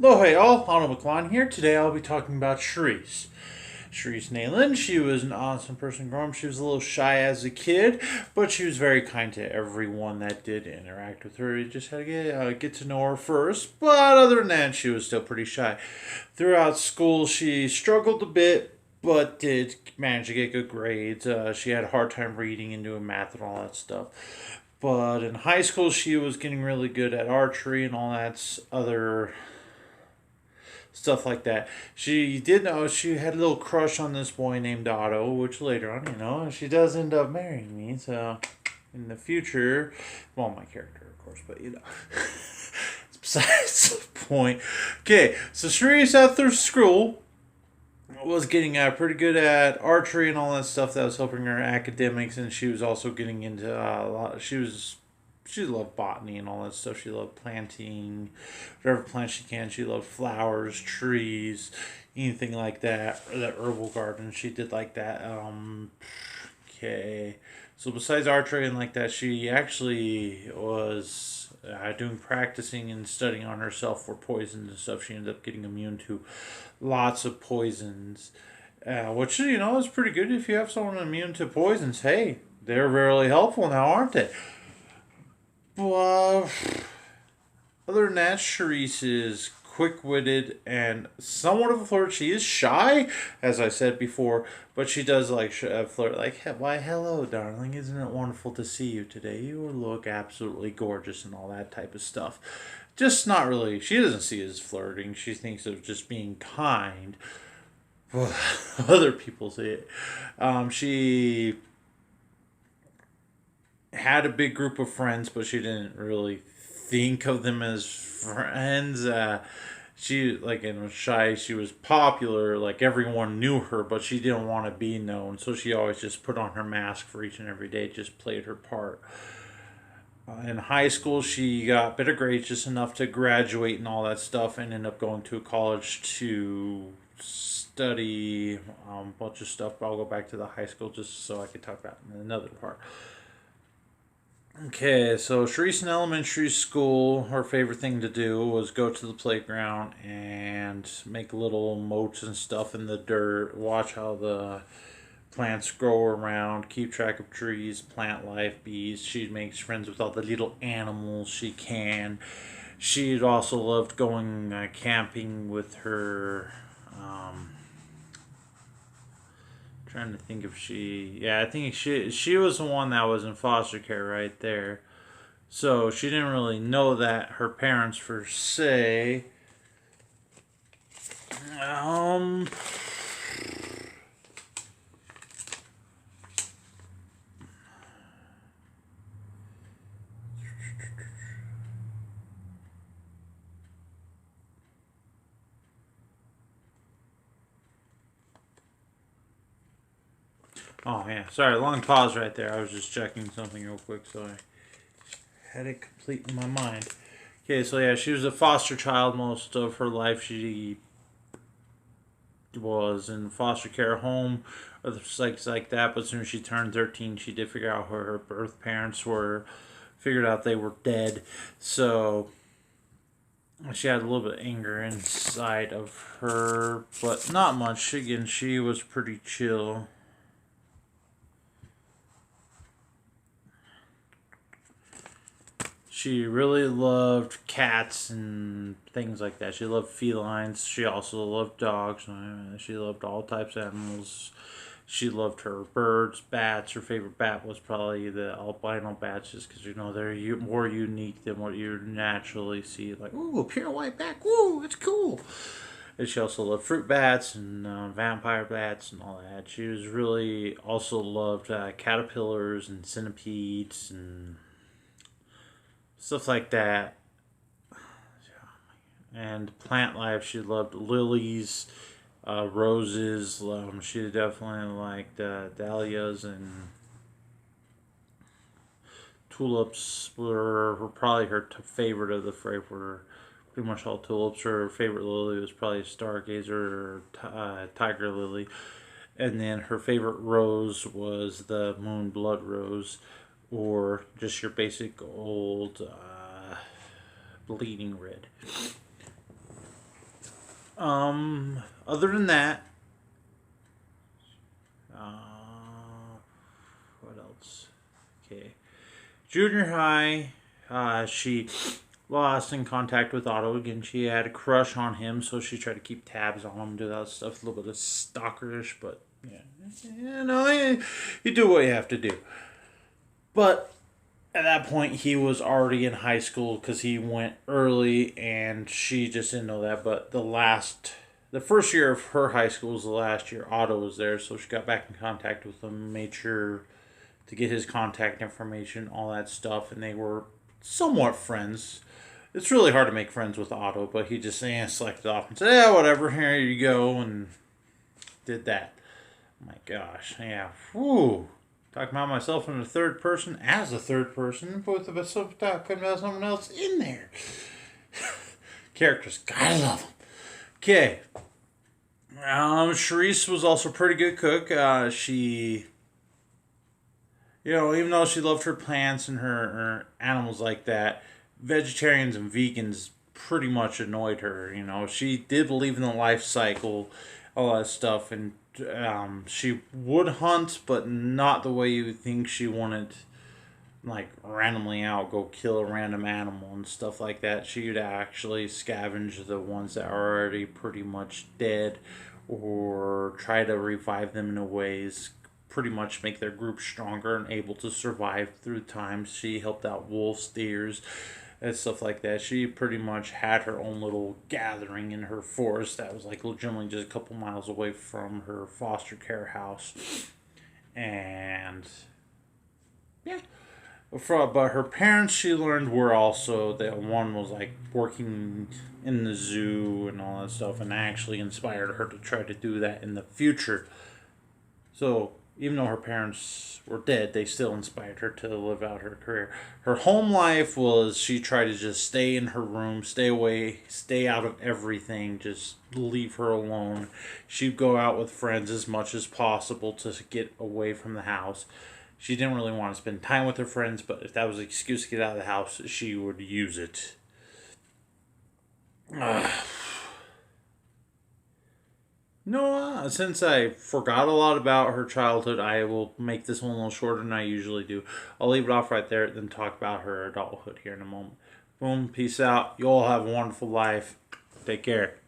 Hello, hey all, Arnold McLean here. Today I'll be talking about Sharyse. Sharyse Neilyn, she was an awesome person growing up. She was a little shy as a kid, but she was very kind to everyone that did interact with her. You just had to get to know her first, but other than that, she was still pretty shy. Throughout school, she struggled a bit, but did manage to get good grades. She had a hard time reading and doing math and all that stuff. But in high school, she was getting really good at archery and all that other stuff like that. She did know she had a little crush on this boy named Otto, which later on, she does end up marrying me. So in the future, well, my character, of course, but it's besides the point. Okay, so Sharyse after school was getting pretty good at archery and all that stuff that was helping her academics, and she was also getting into a lot. She loved botany and all that stuff. She loved planting whatever plants she can. She loved flowers, trees, anything like that. Or that herbal garden, she did like that. Okay. So besides archery and like that, she actually was doing practicing and studying on herself for poisons and stuff. She ended up getting immune to lots of poisons, which is pretty good if you have someone immune to poisons. Hey, they're really helpful now, aren't they? Well, other than that, Sharyse is quick witted and somewhat of a flirt. She is shy, as I said before, but she does like flirt. Like, why, hello, darling. Isn't it wonderful to see you today? You look absolutely gorgeous and all that type of stuff. Just not really. She doesn't see it as flirting. She thinks of just being kind. Other people see it. She had a big group of friends, but she didn't really think of them as friends. She like and was shy. She was popular, like everyone knew her, but she didn't want to be known. So she always just put on her mask for each and every day, just played her part. In high school, she got better grades, just enough to graduate and all that stuff, and ended up going to college to study a bunch of stuff. But I'll go back to the high school just so I could talk about it in another part. Okay, so Sharyse in elementary school, her favorite thing to do was go to the playground and make little moats and stuff in the dirt, watch how the plants grow around, keep track of trees, plant life, bees. She makes friends with all the little animals she can. She also loved going camping with her. Trying to think if I think she was the one that was in foster care right there. So she didn't really know that her parents per se. Um. Oh yeah, sorry, long pause right there. I was just checking something real quick, so I had it complete in my mind. Okay, so yeah, she was a foster child most of her life. She was in foster care home or things like that. But as soon as she turned 13, she did figure out who her birth parents were. Figured out they were dead. So she had a little bit of anger inside of her, but not much. Again, she was pretty chill. She really loved cats and things like that. She loved felines. She also loved dogs. She loved all types of animals. She loved her birds, bats. Her favorite bat was probably the albino bats, just because they're more unique than what you naturally see. Like, ooh, a pure white bat. Ooh, it's cool. And she also loved fruit bats and vampire bats and all that. She was really also loved caterpillars and centipedes and stuff like that. And plant life, she loved lilies, roses. She definitely liked dahlias and tulips were probably her favorite of the favorite. Pretty much all tulips. Her favorite lily was probably stargazer or tiger lily. And then her favorite rose was the moon blood rose, or just your basic old bleeding red. Other than that, what else? Okay. Junior high, she lost in contact with Otto again. She had a crush on him, so she tried to keep tabs on him, do that stuff, a little bit of stalkerish, but yeah, you do what you have to do. But at that point, he was already in high school because he went early, and she just didn't know that. But the first year of her high school was the last year Otto was there, so she got back in contact with him, made sure to get his contact information, all that stuff, and they were somewhat friends. It's really hard to make friends with Otto, but he just selected off and said, "Yeah, whatever, here you go," and did that. My gosh, yeah, whew. Talking about myself in the third person as a third person, both of us talking about someone else in there. Characters, gotta love them. Okay, Sharyse was also a pretty good cook. She, even though she loved her plants and her animals like that, vegetarians and vegans pretty much annoyed her. She did believe in the life cycle, all that stuff, and she would hunt, but not the way you would think she wanted, like randomly out, go kill a random animal and stuff like that. She would actually scavenge the ones that are already pretty much dead or try to revive them in a ways pretty much make their group stronger and able to survive through times. She helped out wolves, steers, and stuff like that. She pretty much had her own little gathering in her forest that was like legitimately just a couple miles away from her foster care house. And yeah. But her parents, she learned, were also that one was like working in the zoo and all that stuff, and actually inspired her to try to do that in the future. So even though her parents were dead, they still inspired her to live out her career. Her home life was she tried to just stay in her room, stay away, stay out of everything, just leave her alone. She'd go out with friends as much as possible to get away from the house. She didn't really want to spend time with her friends, but if that was an excuse to get out of the house, she would use it. No, since I forgot a lot about her childhood, I will make this one a little shorter than I usually do. I'll leave it off right there, then talk about her adulthood here in a moment. Boom, peace out. You all have a wonderful life. Take care.